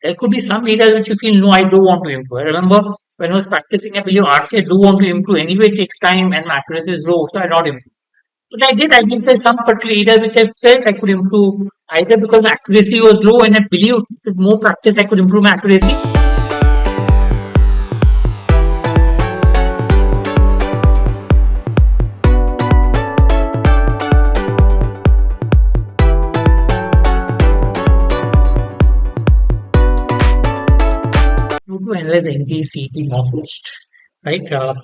There could be some areas which you feel, no, I do want to improve. I remember when I was practicing, I believe RC, I do want to improve. Anyway, it takes time and my accuracy is low, so I not improve. But I did identify some particular areas which I felt I could improve, either because my accuracy was low and I believed with more practice I could improve my accuracy. How to analyze MBA CET mock list, right?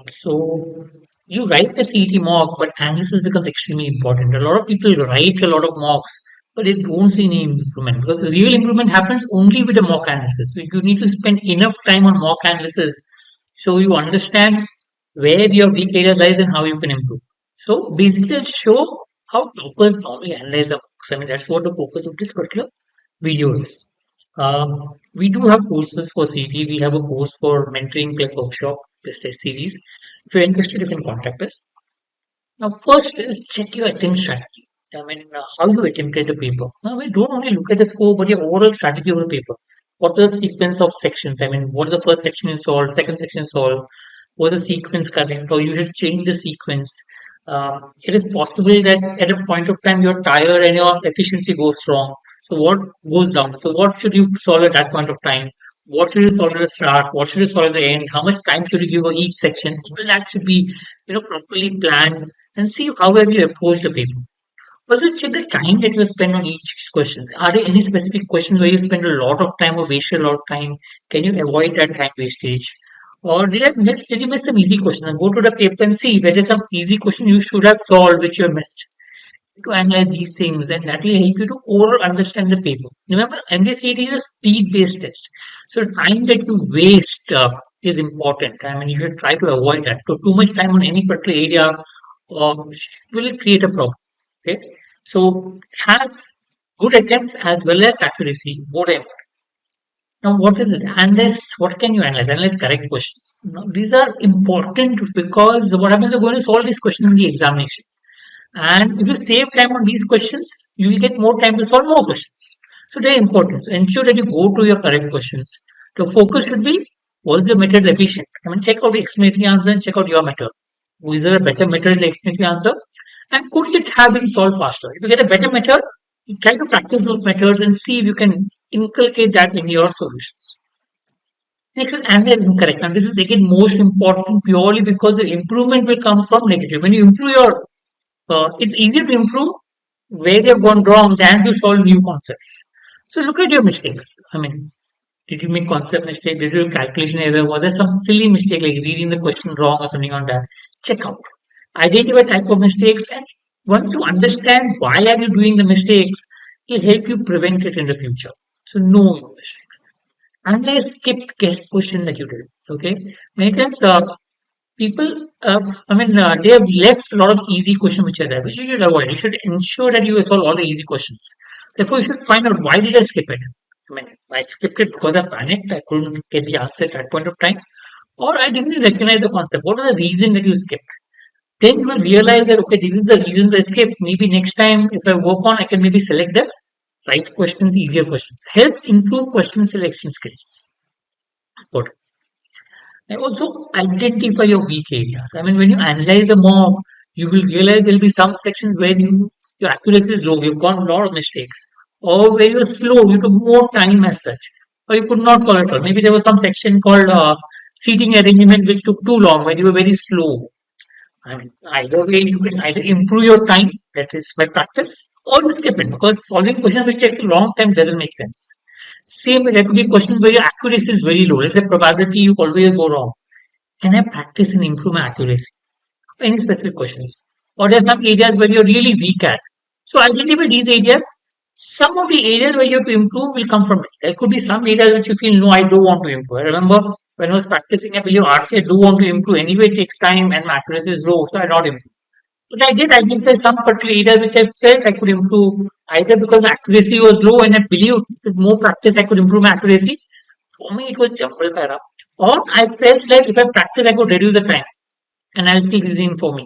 So you write the CET mock, but analysis becomes extremely important. A lot of people write a lot of mocks, but they don't see any improvement because the real improvement happens only with the mock analysis. So you need to spend enough time on mock analysis so you understand where your weak areas lies and how you can improve. So basically, I'll show how toppers normally analyze the mocks. I mean, that's what the focus of this particular video is. We do have courses for CT. We have a course for mentoring plus workshop plus test series. If you're interested, you can contact us. Now, first is check your attempt strategy. I mean, how you attempted the paper. Now, we don't only look at the score, but your overall strategy of the paper. What was the sequence of sections? I mean, what is the first section you solved, second section solved? Was the sequence correct, or you should change the sequence? It is possible that at a point of time you're tired and your efficiency goes wrong. So what goes down? So what should you solve at that point of time? What should you solve at the start? What should you solve at the end? How much time should you give for each section? All that should be, properly planned and see how have you approached the paper. Also check the time that you spend on each question. Are there any specific questions where you spend a lot of time or waste a lot of time? Can you avoid that time wastage? Or did you miss some easy questions? And go to the paper and see whether some easy question you should have solved which you have missed. To analyze these things, and that will help you to overall understand the paper. Remember, MBA CET is a speed-based test. So the time that you waste is important. I mean, you should try to avoid that. So too much time on any particular area will create a problem. Okay. So have good attempts as well as accuracy, both are important. Now, what is it? Analyze. What can you analyze? Analyze correct questions. Now, these are important because what happens, you're going to solve these questions in the examination. And if you save time on these questions, you will get more time to solve more questions. So they're important. So ensure that you go to your correct questions. The focus should be, was your method efficient? I mean, check out the explanatory answer and check out your method. Is there a better method in the explanatory answer? And could it have been solved faster? If you get a better method, you try to practice those methods and see if you can inculcate that in your solutions. Next is analyze incorrect. Now, this is again most important purely because the improvement will come from negative. When you improve your it's easier to improve where they've gone wrong than to solve new concepts. So look at your mistakes. I mean, did you make concept mistake? Did you do calculation error? Was there some silly mistake like reading the question wrong or something on that? Check out. Identify type of mistakes, and once you understand why are you doing the mistakes, it will help you prevent it in the future. So know your mistakes. Analyze skipped guest question that you did. Okay, many times people, they have left a lot of easy questions which are there, which you should avoid. You should ensure that you solve all the easy questions. Therefore, you should find out why did I skip it. I mean, I skipped it because I panicked. I couldn't get the answer at that point of time, or I didn't recognize the concept. What was the reason that you skipped? Then you will realize that okay, this is the reasons I skipped. Maybe next time, if I work on, I can maybe select the right questions, easier questions. Helps improve question selection skills. Good. And also identify your weak areas. I mean, when you analyze a mock, you will realize there will be some sections where your accuracy is low, you've got a lot of mistakes, or where you're slow, you took more time as such, or you could not solve it all. Maybe there was some section called seating arrangement which took too long, when you were very slow. I mean, either way, you can either improve your time, that is by practice, or you skip it because solving questions which takes a long time doesn't make sense. Same, there could be questions where your accuracy is very low. Let's say probability you always go wrong. Can I practice and improve my accuracy? Any specific questions? Or there are some areas where you're really weak at. So identify these areas. Some of the areas where you have to improve will come from it. There could be some areas which you feel, no, I do want to improve. I remember when I was practicing, I believe RC, I do want to improve. Anyway, it takes time and my accuracy is low, so I not improve. But I did identify some particular areas which I felt I could improve, either because my accuracy was low and I believed with more practice I could improve my accuracy. For me, it was jumbled para. Or I felt like if I practice, I could reduce the time. Analytic reasoning for me.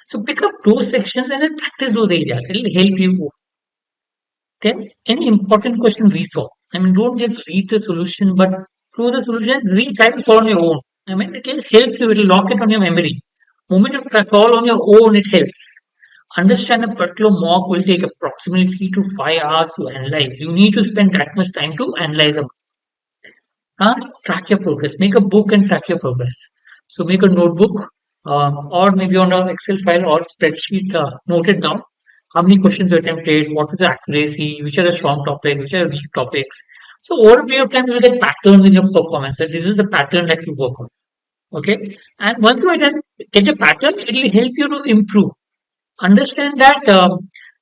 So pick up those sections and then practice those areas. It will help you. Okay. Any important question resolve. I mean, don't just read the solution, but through the solution, read, try to solve on your own. I mean, it will help you, it will lock it on your memory. Moment you try solve on your own, it helps. Understand a particular mock will take approximately 3 to 5 hours to analyze. You need to spend that much time to analyze a track your progress. Make a book and track your progress. So make a notebook or maybe on an Excel file or spreadsheet, note it down. How many questions you attempted, what is the accuracy, which are the strong topics, which are the weak topics. So over a period of time, you will get patterns in your performance. And this is the pattern that you work on. Okay. And once you get a pattern, it will help you to improve. Understand that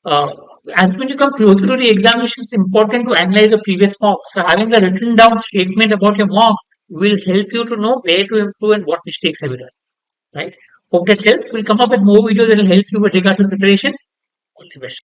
uh, as when you come closer to the examination, it's important to analyze your previous mock. So having a written down statement about your mock will help you to know where to improve and what mistakes have you done. Right? Hope that helps. We'll come up with more videos that will help you with regards to preparation. All the best.